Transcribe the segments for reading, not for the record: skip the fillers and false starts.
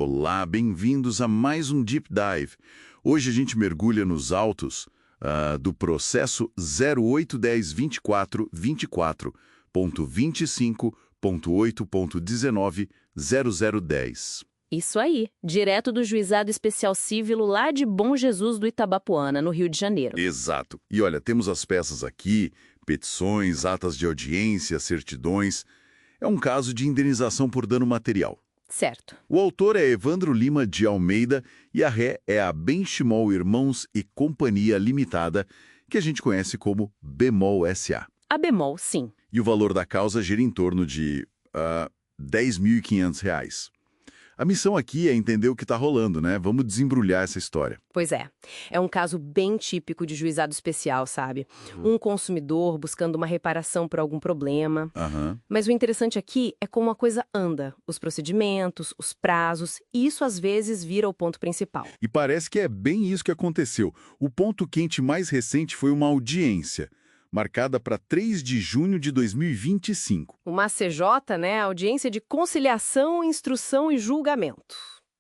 Olá, bem-vindos a mais um Deep Dive. Hoje a gente mergulha nos autos do processo 081024.25.8.19.0010. Isso aí, direto do Juizado Especial Cível lá de Bom Jesus do Itabapoana, no Rio de Janeiro. Exato. E olha, temos as peças aqui, petições, atas de audiência, certidões. É um caso de indenização por dano material. Certo. O autor é Evandro Lima de Almeida e a ré é a Benchimol Irmãos e Companhia Limitada, que a gente conhece como Bemol S.A. A bemol, sim. E o valor da causa gira em torno de R$ 10.500. A missão aqui é entender o que está rolando, né? Vamos desembrulhar essa história. Pois é. É um caso bem típico de juizado especial, sabe? Um consumidor buscando uma reparação por algum problema. Mas o interessante aqui é como a coisa anda. Os procedimentos, os prazos, e isso às vezes vira o ponto principal. E parece que é bem isso que aconteceu. O ponto quente mais recente foi uma audiência, marcada para 3 de junho de 2025. Uma ACJ, né? Audiência de conciliação, instrução e julgamento.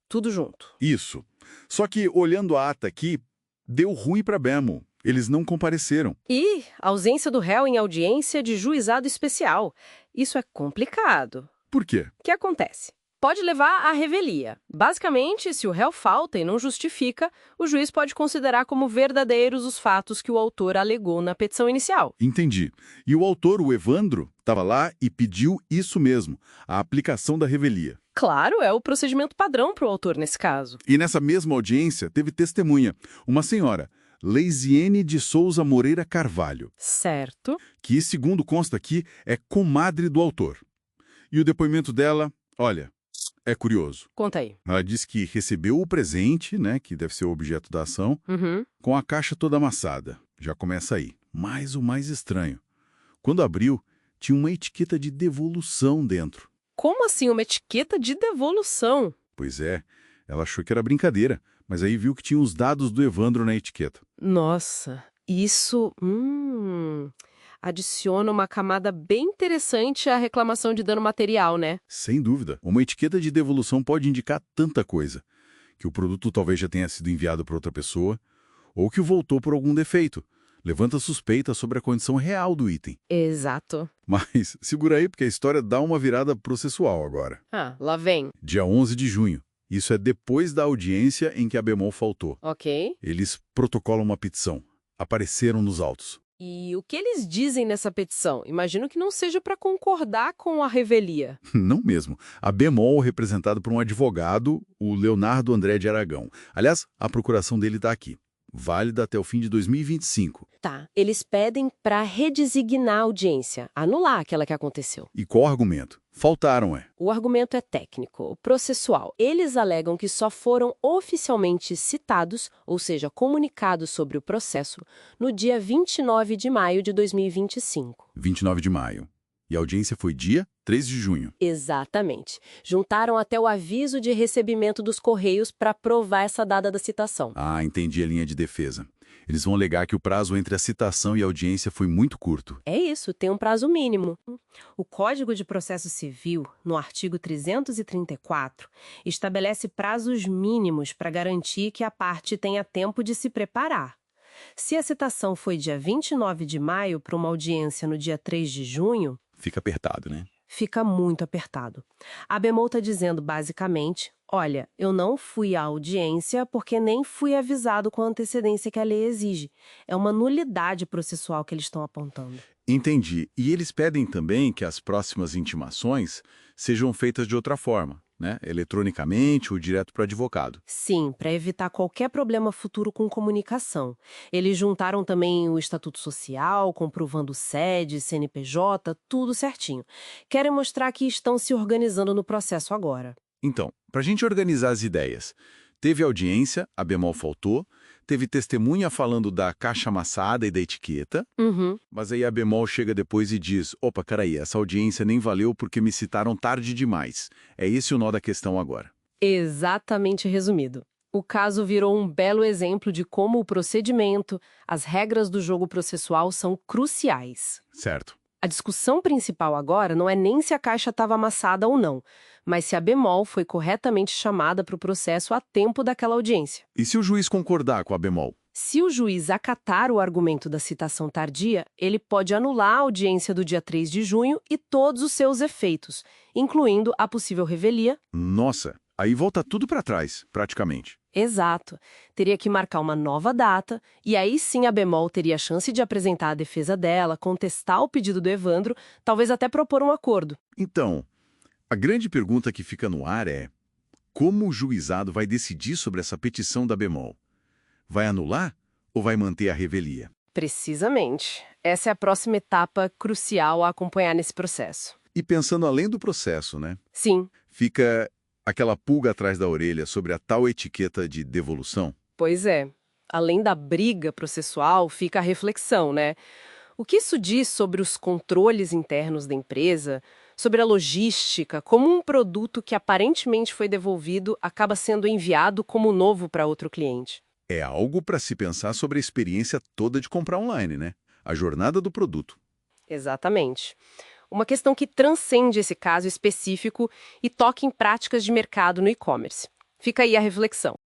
Tudo junto. Isso. Só que, olhando a ata aqui, deu ruim para Bemol. Eles não compareceram. E ausência do réu em audiência de juizado especial. Isso é complicado. Por quê? O que acontece? Pode levar à revelia. Basicamente, se o réu falta e não justifica, o juiz pode considerar como verdadeiros os fatos que o autor alegou na petição inicial. Entendi. E o autor, o Evandro, estava lá e pediu isso mesmo, a aplicação da revelia. Claro, é o procedimento padrão para o autor nesse caso. E nessa mesma audiência teve testemunha, uma senhora, Leisiene de Souza Moreira Carvalho, Certo. que, segundo consta aqui, é comadre do autor. E o depoimento dela, olha, é curioso. Conta aí. Ela disse que recebeu o presente, né, que deve ser o objeto da ação, com a caixa toda amassada. Já começa aí. Mas o mais estranho, quando abriu, tinha uma etiqueta de devolução dentro. Como assim uma etiqueta de devolução? Pois é, ela achou que era brincadeira, mas aí viu que tinha os dados do Evandro na etiqueta. Nossa, isso adiciona uma camada bem interessante à reclamação de dano material, né? Sem dúvida. Uma etiqueta de devolução pode indicar tanta coisa. Que o produto talvez já tenha sido enviado para outra pessoa, ou que voltou por algum defeito. Levanta suspeita sobre a condição real do item. Exato. Mas segura aí, porque a história dá uma virada processual agora. Ah, lá vem. Dia 11 de junho. Isso é depois da audiência em que a Bemol faltou. Ok. Eles protocolam uma petição. Apareceram nos autos. E o que eles dizem nessa petição? Imagino que não seja para concordar com a revelia. Não mesmo. A Bemol, representada por um advogado, o Leonardo André de Aragão. Aliás, a procuração dele está aqui. Válida até o fim de 2025. Tá. Eles pedem para redesignar a audiência, anular aquela que aconteceu. E qual o argumento? Faltaram, O argumento é técnico, processual. Eles alegam que só foram oficialmente citados, ou seja, comunicados sobre o processo, no dia 29 de maio de 2025. 29 de maio. E a audiência foi dia 3 de junho. Exatamente. Juntaram até o aviso de recebimento dos Correios para provar essa data da citação. Ah, entendi a linha de defesa. Eles vão alegar que o prazo entre a citação e a audiência foi muito curto. É isso, tem um prazo mínimo. O Código de Processo Civil, no artigo 334, estabelece prazos mínimos para garantir que a parte tenha tempo de se preparar. Se a citação foi dia 29 de maio para uma audiência no dia 3 de junho... Fica apertado, né? Fica muito apertado. A Bemol está dizendo, basicamente, olha, eu não fui à audiência porque nem fui avisado com a antecedência que a lei exige. É uma nulidade processual que eles estão apontando. Entendi. E eles pedem também que as próximas intimações sejam feitas de outra forma, né? Eletronicamente ou direto para o advogado. Sim, para evitar qualquer problema futuro com comunicação. Eles juntaram também o Estatuto Social, comprovando sede, CNPJ, tudo certinho. Querem mostrar que estão se organizando no processo agora. Então, para a gente organizar as ideias, teve audiência, a Bemol faltou, teve testemunha falando da caixa amassada e da etiqueta, mas aí a Bemol chega depois e diz, opa, peraí, essa audiência nem valeu porque me citaram tarde demais. É esse o nó da questão agora. Exatamente resumido. O caso virou um belo exemplo de como o procedimento, as regras do jogo processual são cruciais. Certo. A discussão principal agora não é nem se a caixa estava amassada ou não, mas se a bemol foi corretamente chamada para o processo a tempo daquela audiência. E se o juiz concordar com a bemol? Se o juiz acatar o argumento da citação tardia, ele pode anular a audiência do dia 3 de junho e todos os seus efeitos, incluindo a possível revelia. Nossa, aí volta tudo para trás, praticamente. Exato. Teria que marcar uma nova data, e aí sim a bemol teria a chance de apresentar a defesa dela, contestar o pedido do Evandro, talvez até propor um acordo. Então, a grande pergunta que fica no ar é: como o juizado vai decidir sobre essa petição da bemol? Vai anular ou vai manter a revelia? Precisamente. Essa é a próxima etapa crucial a acompanhar nesse processo. E pensando além do processo, né? Sim. Fica aquela pulga atrás da orelha sobre a tal etiqueta de devolução? Pois é. Além da briga processual, fica a reflexão, né? O que isso diz sobre os controles internos da empresa, sobre a logística, como um produto que aparentemente foi devolvido acaba sendo enviado como novo para outro cliente? É algo para se pensar sobre a experiência toda de comprar online, né? A jornada do produto. Exatamente. Uma questão que transcende esse caso específico e toca em práticas de mercado no e-commerce. Fica aí a reflexão.